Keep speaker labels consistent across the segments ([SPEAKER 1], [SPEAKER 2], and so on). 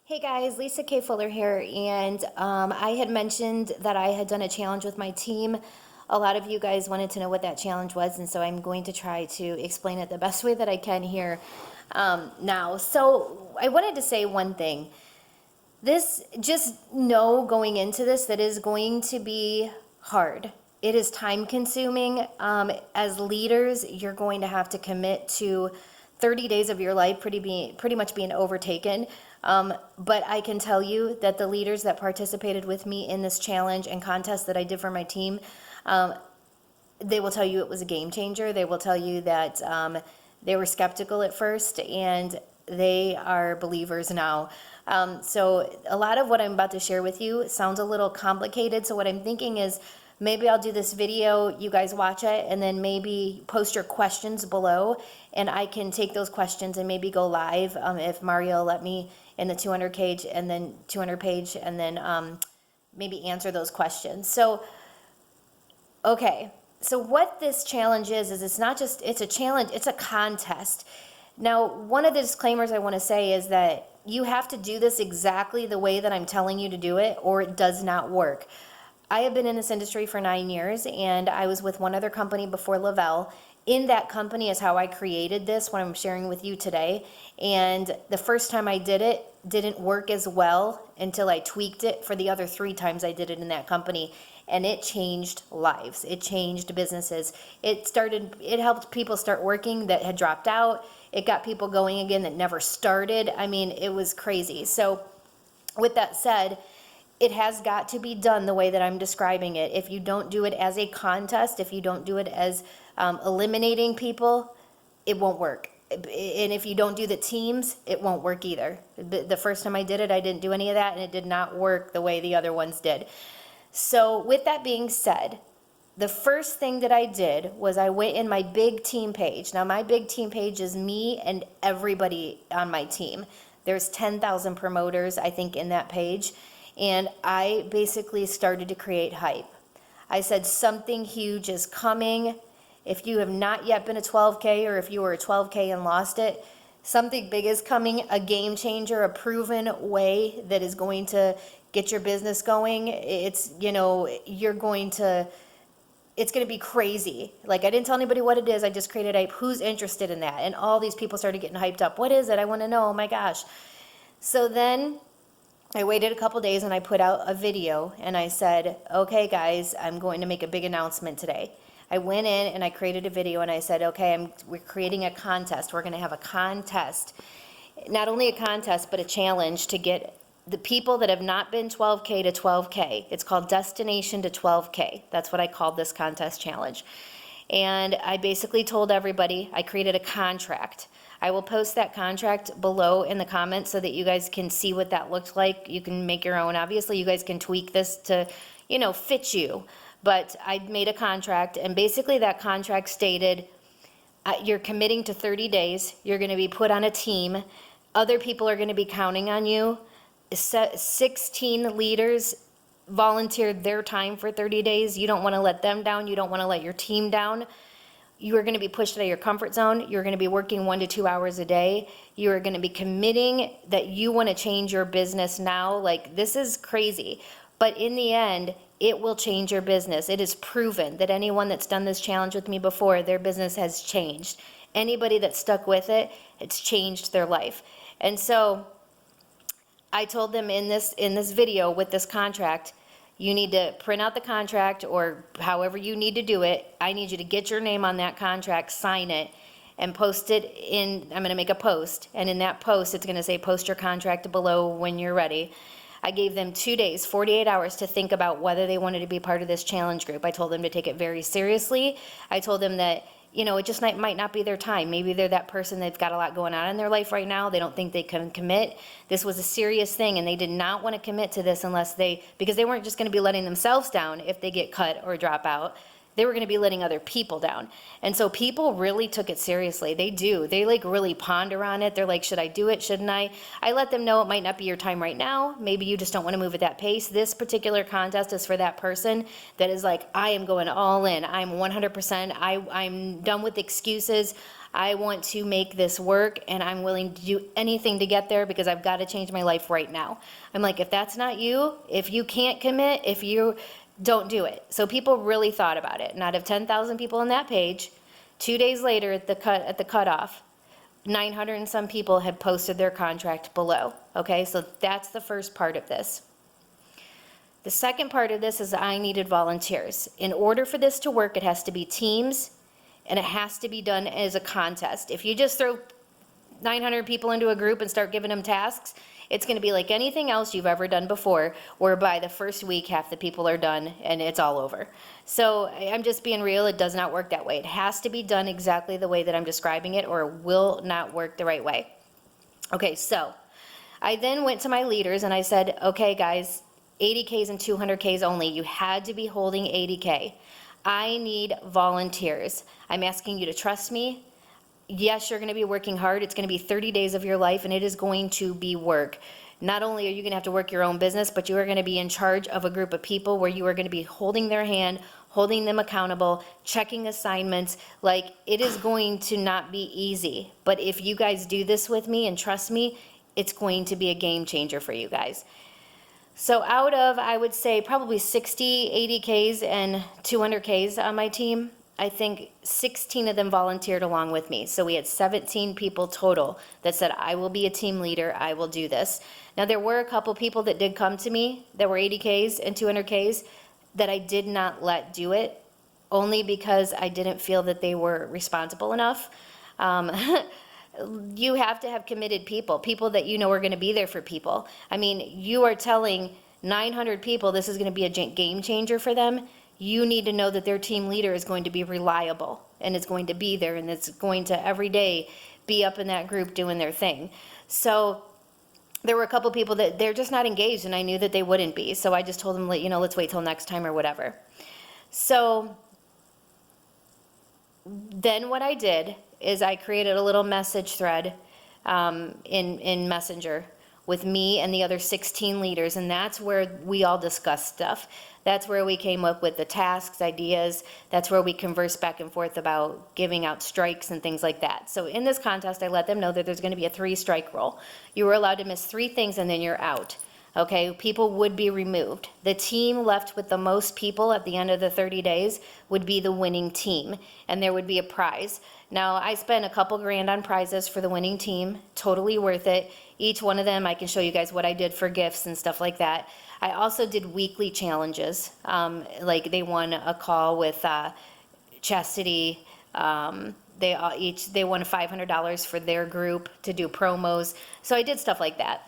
[SPEAKER 1] Hey guys, Lisa K. Fuller here, and I had mentioned that I had done a challenge with my team. A lot of you guys wanted to know what that challenge was, and so I'm going to try to explain it the best way that I can here now. So I wanted to say one thing. Just know going into this that is going to be hard. It is time consuming. As leaders, you're going to have to commit to 30 days of your life pretty much being overtaken. But I can tell you that the leaders that participated with me in this challenge and contest that I did for my team, they will tell you it was a game changer. They will tell you that they were skeptical at first and they are believers now. So a lot of what I'm about to share with you sounds a little complicated. So what I'm thinking is maybe I'll do this video, you guys watch it, and then maybe post your questions below, and I can take those questions and maybe go live if Mario let me in the 200 page and then 200 page, and then maybe answer those questions. So, okay. So what this challenge is it's not just, it's a challenge, it's a contest. Now, one of the disclaimers I want to say is that you have to do this exactly the way that I'm telling you to do it, or it does not work. I have been in this industry for 9 years, and I was with one other company before Lavelle. In that company is how I created this, what I'm sharing with you today. And the first time I did it didn't work as well until I tweaked it for the other 3 times I did it in that company. And it changed lives. It changed businesses. It helped people start working that had dropped out. It got people going again that never started. I mean, it was crazy. So with that said, it has got to be done the way that I'm describing it. If you don't do it as a contest, if you don't do it as eliminating people, it won't work. And if you don't do the teams, it won't work either. The first time I did it, I didn't do any of that, and it did not work the way the other ones did. So with that being said, the first thing that I did was I went in my big team page. Now my big team page is me and everybody on my team. There's 10,000 promoters, I think, in that page. And I basically started to create hype. I said something huge is coming. If you have not yet been a 12K, or if you were a 12K and lost it, something big is coming, a game changer, a proven way that is going to get your business going. It's, you're going to, it's going to be crazy. Like, I didn't tell anybody what it is. I just created hype. Who's interested in that? And all these people started getting hyped up. What is it? I want to know. Oh my gosh. So then I waited a couple days and I put out a video and I said, okay guys, I'm going to make a big announcement today. I went in and I created a video and I said, okay, we're creating a contest. We're going to have a contest. Not only a contest, but a challenge to get the people that have not been 12K to 12K. It's called Destination to 12K. That's what I called this contest challenge. And I basically told everybody, I created a contract. I will post that contract below in the comments so that you guys can see what that looked like. You can make your own. Obviously, you guys can tweak this to, fit you. But I made a contract, and basically that contract stated, you're committing to 30 days. You're going to be put on a team. Other people are going to be counting on you. 16 leaders volunteered their time for 30 days. You don't want to let them down. You don't want to let your team down. You are going to be pushed out of your comfort zone. You're going to be working 1 to 2 hours a day. You are going to be committing that you want to change your business now. Like, this is crazy. But in the end, it will change your business. It is proven that anyone that's done this challenge with me before, their business has changed. Anybody that's stuck with it, it's changed their life. And so I told them in this video with this contract, you need to print out the contract, or however you need to do it. I need you to get your name on that contract, sign it, and post it in. I'm going to make a post, and in that post it's going to say post your contract below when you're ready. I gave them 2 days, 48 hours to think about whether they wanted to be part of this challenge group. I told them to take it very seriously. I told them that, it just might not be their time. Maybe they're that person that's got a lot going on in their life right now. They don't think they can commit. This was a serious thing, and they did not want to commit to this because they weren't just going to be letting themselves down if they get cut or drop out. They were going to be letting other people down. And so people really took it seriously. They do. They really ponder on it. They're like, should I do it? Shouldn't I? I let them know it might not be your time right now. Maybe you just don't want to move at that pace. This particular contest is for that person that is like, I am going all in. I'm 100%. I'm done with excuses. I want to make this work, and I'm willing to do anything to get there because I've got to change my life right now. I'm like, if that's not you, if you can't commit, if you don't do it. So people really thought about it. And out of 10,000 people on that page, 2 days later at the cutoff, 900 and some people had posted their contract below. Okay, so that's the first part of this. The second part of this is I needed volunteers. In order for this to work, it has to be teams, and it has to be done as a contest. If you just throw 900 people into a group and start giving them tasks, it's going to be like anything else you've ever done before, where by the first week, half the people are done and it's all over. So I'm just being real. It does not work that way. It has to be done exactly the way that I'm describing it, or it will not work the right way. Okay, so I then went to my leaders and I said, okay, guys, 80Ks and 200Ks only. You had to be holding 80K. I need volunteers. I'm asking you to trust me. Yes, you're going to be working hard. It's going to be 30 days of your life, and it is going to be work. Not only are you going to have to work your own business, but you are going to be in charge of a group of people where you are going to be holding their hand, holding them accountable, checking assignments. Like, it is going to not be easy. But if you guys do this with me and trust me, it's going to be a game changer for you guys. So out of, I would say, probably 60, 80Ks and 200Ks on my team, I think 16 of them volunteered along with me. So we had 17 people total that said, I will be a team leader, I will do this. Now, there were a couple people that did come to me that were 80Ks and 200Ks that I did not let do it, only because I didn't feel that they were responsible enough. You have to have committed people, people that you know are going to be there for people. I mean, you are telling 900 people this is going to be a game changer for them. You need to know that their team leader is going to be reliable and is going to be there and it's going to every day be up in that group doing their thing. So there were a couple people that they're just not engaged, and I knew that they wouldn't be. So I just told them, you know, let's wait till next time or whatever. So then what I did is I created a little message thread in Messenger with me and the other 16 leaders, and that's where we all discussed stuff. That's where we came up with the tasks, ideas. That's where we conversed back and forth about giving out strikes and things like that. So in this contest, I let them know that there's going to be a 3-strike rule. You were allowed to miss 3 things and then you're out. Okay, people would be removed. The team left with the most people at the end of the 30 days would be the winning team, and there would be a prize. Now, I spent a couple grand on prizes for the winning team, totally worth it. Each one of them, I can show you guys what I did for gifts and stuff like that. I also did weekly challenges, like they won a call with Chastity. They won $500 for their group to do promos. So I did stuff like that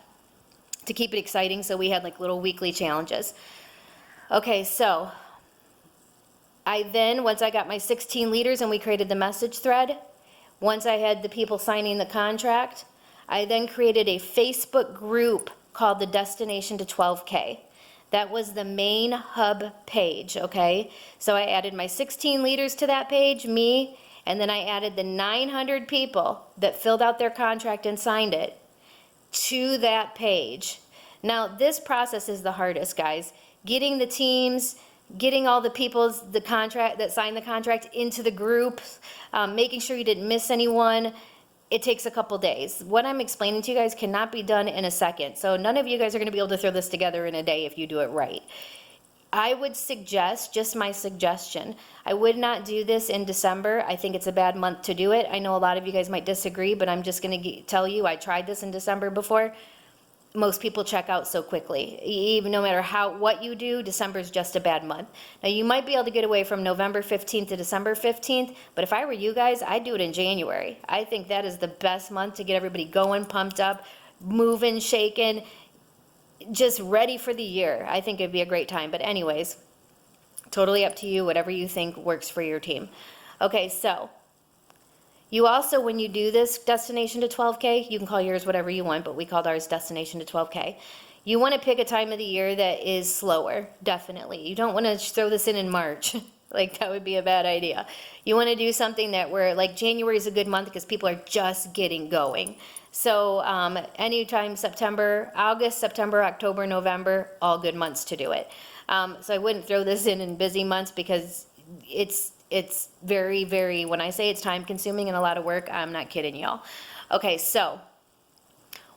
[SPEAKER 1] to keep it exciting. So we had like little weekly challenges. Okay, so I then, once I got my 16 leaders and we created the message thread, once I had the people signing the contract, I then created a Facebook group called the Destination to 12K. That was the main hub page, okay? So I added my 16 leaders to that page, me, and then I added the 900 people that filled out their contract and signed it to that page. Now, this process is the hardest, guys. Getting the teams, getting all the people the contract that signed the contract into the group, making sure you didn't miss anyone. It takes a couple days. What I'm explaining to you guys cannot be done in a second. So none of you guys are going to be able to throw this together in a day if you do it right. I would suggest, just my suggestion, I would not do this in December. I think it's a bad month to do it. I know a lot of you guys might disagree, but I'm just going to tell you, I tried this in December before. Most people check out so quickly. Even no matter what you do, December is just a bad month. Now, you might be able to get away from November 15th to December 15th, but if I were you guys, I'd do it in January. I think that is the best month to get everybody going, pumped up, moving, shaking, just ready for the year. I think it'd be a great time. But anyways, totally up to you, whatever you think works for your team. Okay, so you also, when you do this Destination to 12K, you can call yours whatever you want, but we called ours Destination to 12K. You want to pick a time of the year that is slower, definitely. You don't want to throw this in March. Like, that would be a bad idea. You want to do something that where, like, January is a good month because people are just getting going. So anytime August, September, October, November, all good months to do it. So I wouldn't throw this in busy months because it's very, very, when I say it's time consuming and a lot of work, I'm not kidding y'all. Okay, so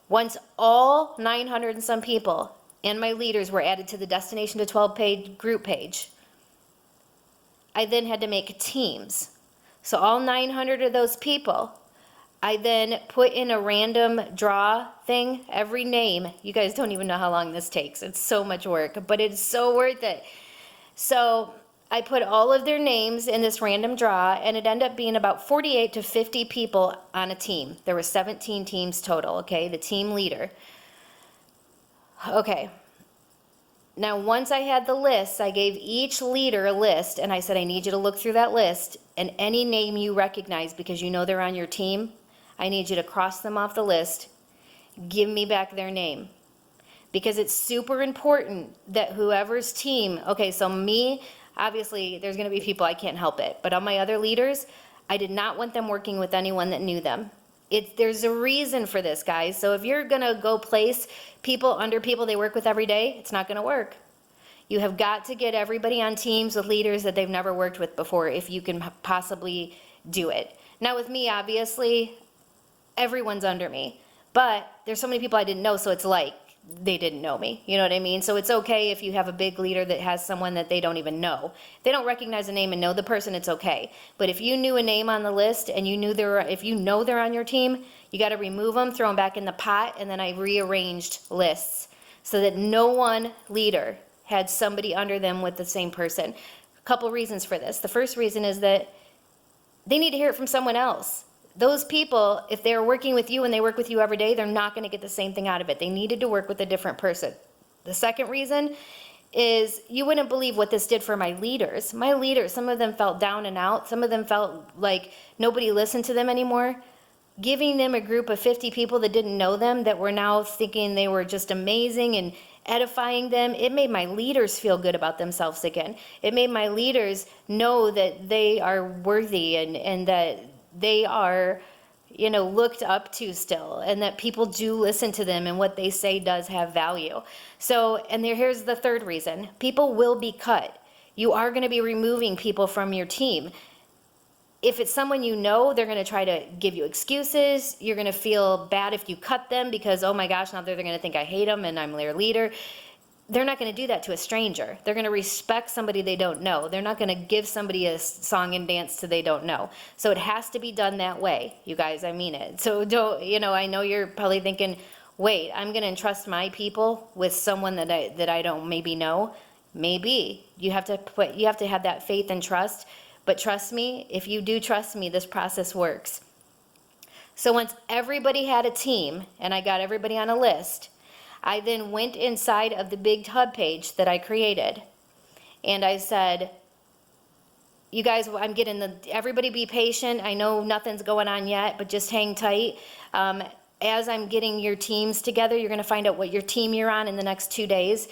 [SPEAKER 1] once all 900 and some people and my leaders were added to the Destination to 12 page group page, I then had to make teams. So all 900 of those people, I then put in a random draw thing, every name. You guys don't even know how long this takes. It's so much work, but it's so worth it. So I put all of their names in this random draw, and it ended up being about 48 to 50 people on a team. There were 17 teams total, okay, the team leader. Okay. Now, once I had the lists, I gave each leader a list, and I said, I need you to look through that list, and any name you recognize because you know they're on your team, I need you to cross them off the list, give me back their name. Because it's super important that whoever's team, okay, so me, obviously, there's gonna be people I can't help it, but on my other leaders, I did not want them working with anyone that knew them. There's a reason for this, guys. So if you're gonna go place people under people they work with every day, it's not gonna work. You have got to get everybody on teams with leaders that they've never worked with before if you can possibly do it. Now with me, obviously, everyone's under me, but there's so many people I didn't know, so it's like they didn't know me. You know what I mean? So it's okay if you have a big leader that has someone that they don't even know. If they don't recognize a name and know the person, it's okay. But if you knew a name on the list and you knew if you know they're on your team, you got to remove them, throw them back in the pot, and then I rearranged lists so that no one leader had somebody under them with the same person. A couple reasons for this. The first reason is that they need to hear it from someone else. Those people, if they're working with you and they work with you every day, they're not going to get the same thing out of it. They needed to work with a different person. The second reason is you wouldn't believe what this did for my leaders. My leaders, some of them felt down and out. Some of them felt like nobody listened to them anymore. Giving them a group of 50 people that didn't know them, that were now thinking they were just amazing and edifying them, it made my leaders feel good about themselves again. It made my leaders know that they are worthy and that they are, looked up to still, and that people do listen to them and what they say does have value. So, and here's the third reason. People will be cut. You are going to be removing people from your team. If it's someone you know, they're going to try to give you excuses. You're going to feel bad if you cut them because, oh my gosh, now they're going to think I hate them and I'm their leader. They're not going to do that to a stranger. They're going to respect somebody they don't know. They're not going to give somebody a song and dance to they don't know. So it has to be done that way, you guys. I mean it. So don't, I know you're probably thinking, wait, I'm going to entrust my people with someone that I don't maybe know. Maybe you have to have that faith and trust. But trust me, if you do trust me, this process works. So once everybody had a team and I got everybody on a list, I then went inside of the big hub page that I created, and I said, you guys, everybody be patient. I know nothing's going on yet, but just hang tight. As I'm getting your teams together, you're going to find out what your team you're on in the next 2 days.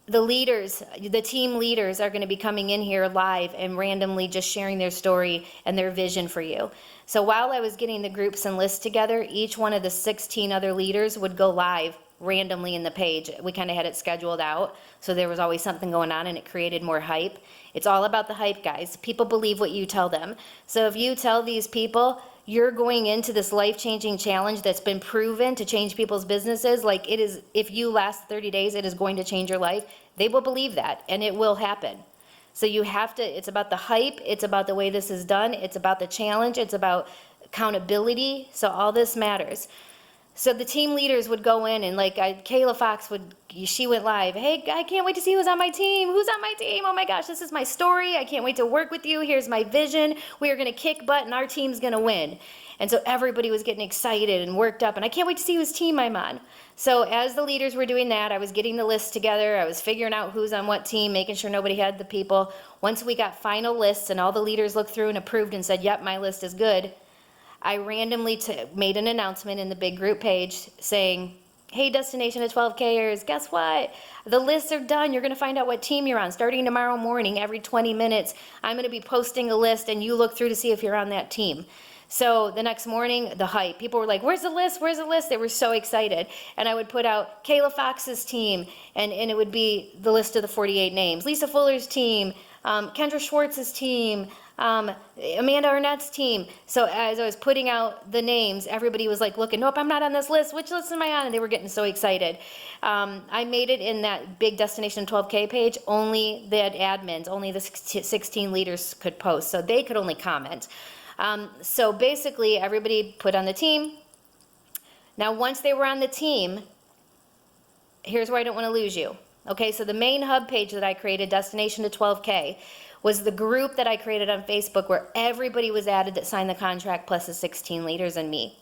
[SPEAKER 1] The team leaders are going to be coming in here live and randomly just sharing their story and their vision for you. So while I was getting the groups and lists together, each one of the 16 other leaders would go live randomly in the page. We kind of had it scheduled out, so there was always something going on, and it created more hype. It's all about the hype, guys. People believe what you tell them. So if you tell these people you're going into this life-changing challenge that's been proven to change people's businesses, like it is, if you last 30 days, it is going to change your life, they will believe that, and it will happen. So you have to, it's about the hype, it's about the way this is done, it's about the challenge, it's about accountability, so all this matters. So the team leaders would go in and Kayla Fox she went live. Hey, I can't wait to see who's on my team. Who's on my team? Oh my gosh, this is my story. I can't wait to work with you. Here's my vision. We are going to kick butt and our team's going to win. And so everybody was getting excited and worked up, and I can't wait to see whose team I'm on. So as the leaders were doing that, I was getting the list together. I was figuring out who's on what team, making sure nobody had the people. Once we got final lists and all the leaders looked through and approved and said, yep, my list is good, I randomly made an announcement in the big group page saying, hey, Destination to 12Kers, guess what? The lists are done. You're going to find out what team you're on. Starting tomorrow morning, every 20 minutes, I'm going to be posting a list, and you look through to see if you're on that team. So the next morning, the hype. People were like, where's the list? Where's the list? They were so excited. And I would put out Kayla Fox's team, and it would be the list of the 48 names. Lisa Fuller's team, Kendra Schwartz's team, Amanda Arnett's team. So as I was putting out the names, everybody was like looking, nope, I'm not on this list. Which list am I on? And they were getting so excited. I made it in that big Destination 12K page. Only the admins, only the 16 leaders could post. So they could only comment. So basically everybody put on the team. Now, once they were on the team, here's where I don't want to lose you. Okay, so the main hub page that I created, Destination to 12K, was the group that I created on Facebook where everybody was added that signed the contract plus the 16 leaders and me.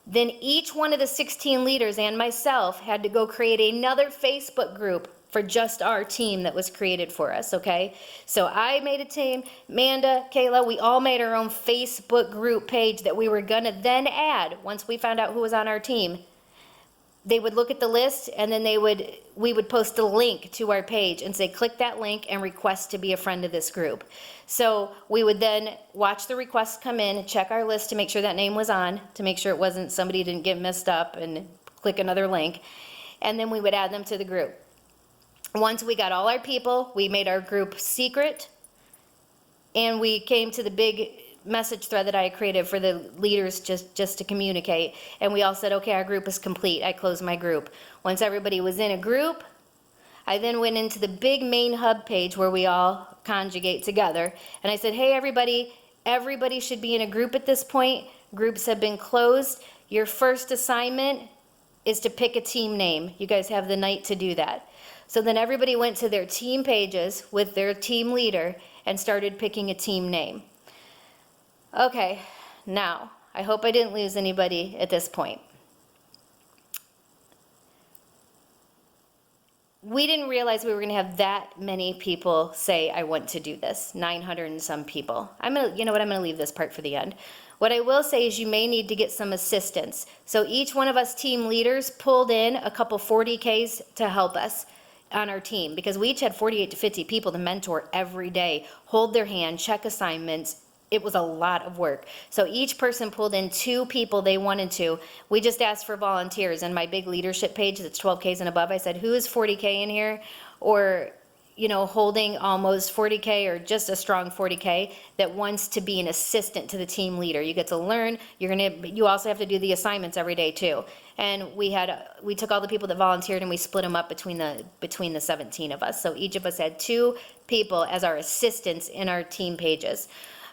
[SPEAKER 1] Then each one of the 16 leaders and myself had to go create another Facebook group for just our team that was created for us, okay? So I made a team, Amanda, Kayla, we all made our own Facebook group page that we were gonna then add once we found out who was on our team. They would look at the list and then we would post a link to our page and say, click that link and request to be a friend of this group. So we would then watch the requests come in, check our list to make sure that name was on, to make sure it wasn't somebody didn't get messed up and click another link. And then we would add them to the group. Once we got all our people, we made our group secret and we came to the big message thread that I created for the leaders just to communicate. And we all said, okay, our group is complete. I closed my group. Once everybody was in a group, I then went into the big main hub page where we all conjugate together. And I said, hey, everybody should be in a group at this point. Groups have been closed. Your first assignment is to pick a team name. You guys have the night to do that. So then everybody went to their team pages with their team leader and started picking a team name. Okay, now, I hope I didn't lose anybody at this point. We didn't realize we were going to have that many people say, I want to do this, 900 and some people. You know what, I'm going to leave this part for the end. What I will say is you may need to get some assistance. So each one of us team leaders pulled in a couple 40Ks to help us on our team because we each had 48 to 50 people to mentor every day, hold their hand, check assignments. It was a lot of work. So each person pulled in 2 people they wanted to. We just asked for volunteers. And my big leadership page that's 12Ks and above, I said, who is 40K in here? Or, you know, holding almost 40K or just a strong 40K that wants to be an assistant to the team leader. You get to learn. You also have to do the assignments every day too. And we took all the people that volunteered and we split them up between the 17 of us. So each of us had 2 people as our assistants in our team pages.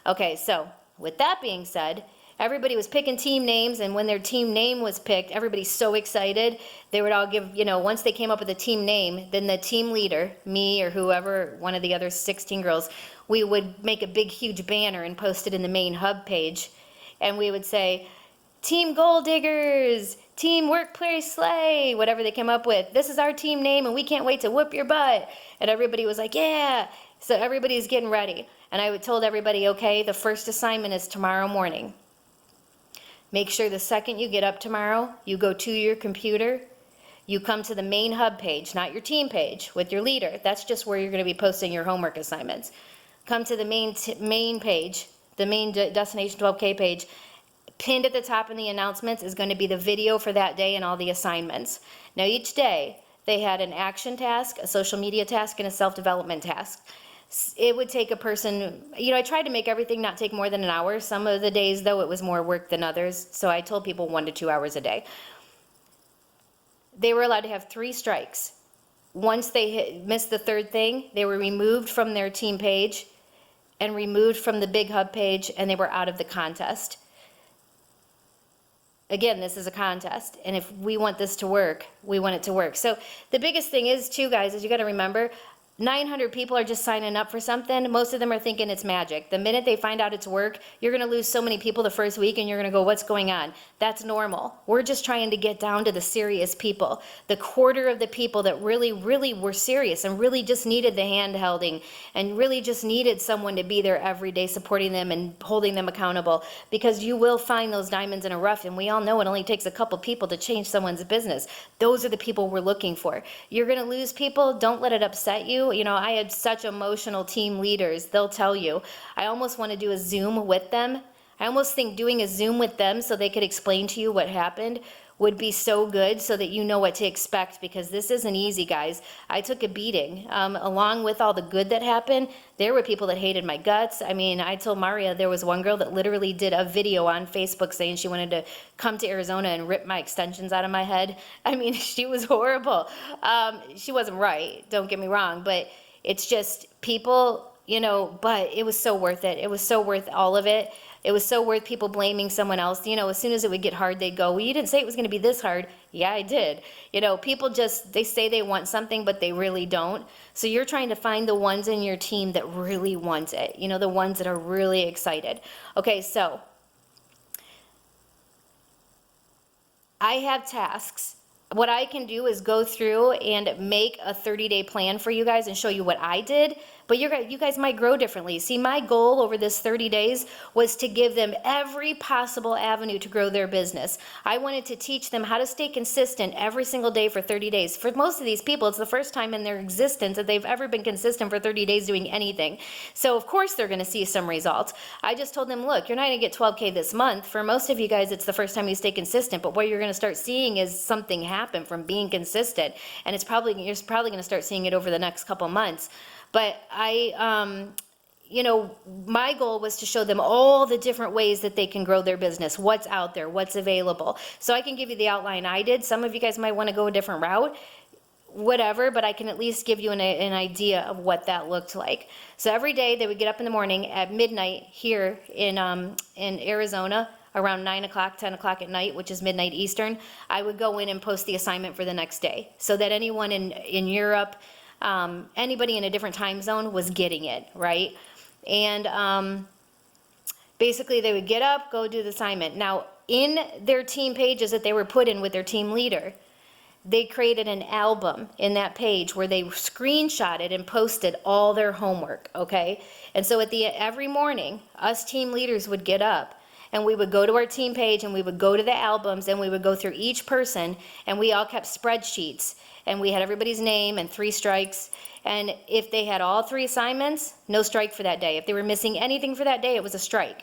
[SPEAKER 1] Okay, so with that being said, everybody was picking team names, and when their team name was picked, everybody's so excited. They would all give, you know, once they came up with a team name, then the team leader, me or whoever, one of the other 16 girls, we would make a big, huge banner and post it in the main hub page. And we would say, Team Goal Diggers, Team Workplace Slay, whatever they came up with. This is our team name, and we can't wait to whoop your butt. And everybody was like, yeah. So everybody's getting ready. And I told everybody, okay, the first assignment is tomorrow morning. Make sure the second you get up tomorrow, you go to your computer, you come to the main hub page, not your team page, with your leader. That's just where you're going to be posting your homework assignments. Come to the main page, the main Destination 12K page. Pinned at the top in the announcements is going to be the video for that day and all the assignments. Now each day, they had an action task, a social media task, and a self-development task. It would take a person, you know, I tried to make everything not take more than an hour. Some of the days, though, it was more work than others. So I told people 1 to 2 hours a day. They were allowed to have 3 strikes. Once they missed the 3rd thing, they were removed from their team page and removed from the big hub page, and they were out of the contest. Again, this is a contest, and if we want this to work, we want it to work. So the biggest thing is, too, guys, is you got to remember, 900 people are just signing up for something. Most of them are thinking it's magic. The minute they find out it's work, you're going to lose so many people the first week and you're going to go, what's going on? That's normal. We're just trying to get down to the serious people. The quarter of the people that really, really were serious and really just needed the hand-holding and really just needed someone to be there every day supporting them and holding them accountable, because you will find those diamonds in a rough, and we all know it only takes a couple people to change someone's business. Those are the people we're looking for. You're going to lose people. Don't let it upset you. You know, I had such emotional team leaders. They'll tell you. I almost want to do a Zoom with them. I almost think doing a Zoom with them so they could explain to you what happened would be so good so that you know what to expect, because this isn't easy, guys. I took a beating. Along with all the good that happened, there were people that hated my guts. I mean, I told Maria there was one girl that literally did a video on Facebook saying she wanted to come to Arizona and rip my extensions out of my head. I mean, she was horrible. She wasn't right, don't get me wrong, but it's just people, you know, but it was so worth it. It was so worth all of it. It was so worth people blaming someone else. You know, as soon as it would get hard, they'd go, well, you didn't say it was going to be this hard. Yeah, I did. You know, people just, they say they want something, but they really don't. So you're trying to find the ones in your team that really want it. You know, the ones that are really excited. Okay, so I have tasks. What I can do is go through and make a 30-day plan for you guys and show you what I did, but you guys might grow differently. See, my goal over this 30 days was to give them every possible avenue to grow their business. I wanted to teach them how to stay consistent every single day for 30 days. For most of these people, it's the first time in their existence that they've ever been consistent for 30 days doing anything. So of course they're gonna see some results. I just told them, look, you're not gonna get 12K this month. For most of you guys, it's the first time you stay consistent, but what you're gonna start seeing is something happen from being consistent. And you're probably gonna start seeing it over the next couple months. But you know, my goal was to show them all the different ways that they can grow their business, what's out there, what's available. So I can give you the outline I did. Some of you guys might want to go a different route, whatever, but I can at least give you an idea of what that looked like. So every day they would get up in the morning at midnight here in Arizona, around 9 o'clock, 10 o'clock at night, which is midnight Eastern. I would go in and post the assignment for the next day so that anyone in Europe, anybody in a different time zone was getting it, right? And basically they would get up, go do the assignment. Now, in their team pages that they were put in with their team leader, they created an album in that page where they screenshotted and posted all their homework, okay? And so every morning, us team leaders would get up and we would go to our team page and we would go to the albums and we would go through each person, and we all kept spreadsheets. And we had everybody's name and 3 strikes. And if they had all 3 assignments, no strike for that day. If they were missing anything for that day, it was a strike.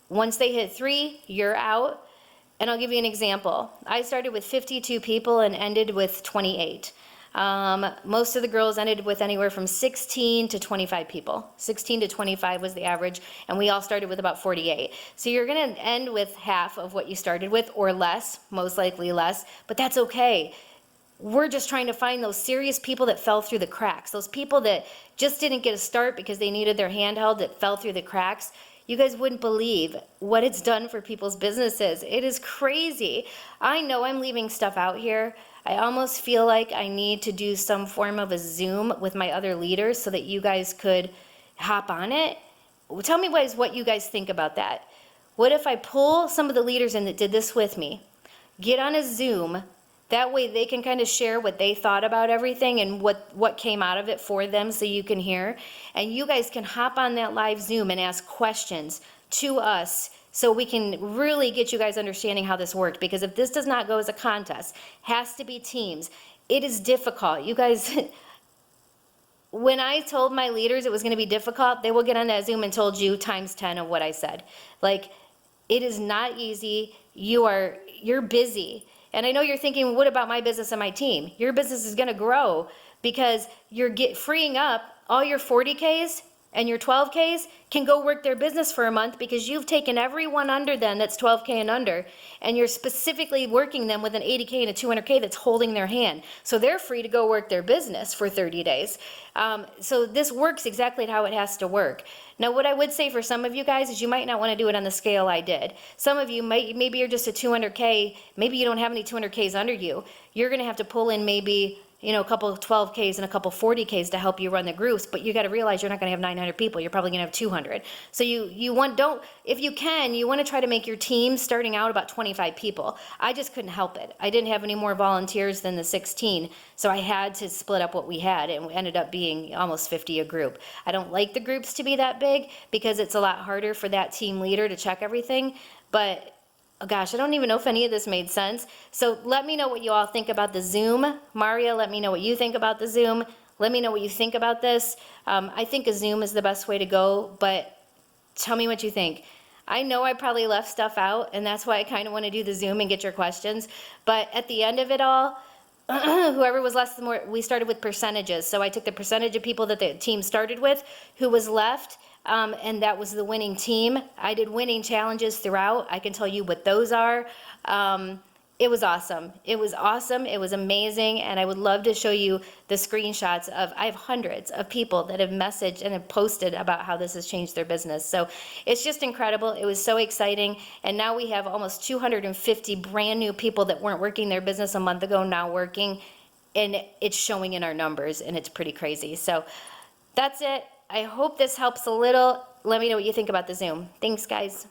[SPEAKER 1] Once they hit 3, you're out. And I'll give you an example. I started with 52 people and ended with 28. Most of the girls ended with anywhere from 16 to 25 people. 16 to 25 was the average, and we all started with about 48. So you're gonna end with half of what you started with, or less, most likely less, but that's okay. We're just trying to find those serious people that fell through the cracks, those people that just didn't get a start because they needed their hand held, that fell through the cracks. You guys wouldn't believe what it's done for people's businesses. It is crazy. I know I'm leaving stuff out here. I almost feel like I need to do some form of a Zoom with my other leaders so that you guys could hop on it. Tell me what you guys think about that. What if I pull some of the leaders in that did this with me, get on a Zoom? That way they can kind of share what they thought about everything and what came out of it for them, so you can hear. And you guys can hop on that live Zoom and ask questions to us so we can really get you guys understanding how this worked. Because if this does not go as a contest, has to be teams, it is difficult. You guys, when I told my leaders it was going to be difficult, they will get on that Zoom and told you times 10 of what I said. Like, it is not easy. You're busy. And I know you're thinking, what about my business and my team? Your business is gonna grow because you're freeing up all your 40Ks and your 12Ks can go work their business for a month because you've taken everyone under them that's 12K and under, and you're specifically working them with an 80K and a 200K that's holding their hand. So they're free to go work their business for 30 days. So this works exactly how it has to work. Now, what I would say for some of you guys is you might not want to do it on the scale I did. Some of you, maybe you're just a 200K, maybe you don't have any 200Ks under you. You're going to have to pull in maybe, you know, a couple of 12Ks and a couple 40Ks to help you run the groups, but you got to realize you're not going to have 900 people. You're probably going to have 200. So if you can, you want to try to make your team starting out about 25 people. I just couldn't help it. I didn't have any more volunteers than the 16, so I had to split up what we had, and we ended up being almost 50 a group. I don't like the groups to be that big because it's a lot harder for that team leader to check everything, but oh gosh, I don't even know if any of this made sense. So let me know what you all think about the Zoom. Maria, let me know what you think about the Zoom. Let me know what you think about this. I think a Zoom is the best way to go, but tell me what you think. I know I probably left stuff out, and that's why I kind of want to do the Zoom and get your questions. But at the end of it all, whoever was less than more, we started with percentages. So I took the percentage of people that the team started with, who was left, and that was the winning team. I did winning challenges throughout. I can tell you what those are. It was awesome. It was awesome. It was amazing. And I would love to show you the screenshots of, I have hundreds of people that have messaged and have posted about how this has changed their business. So it's just incredible. It was so exciting. And now we have almost 250 brand new people that weren't working their business a month ago now working. And it's showing in our numbers, and it's pretty crazy. So that's it. I hope this helps a little. Let me know what you think about the Zoom. Thanks, guys.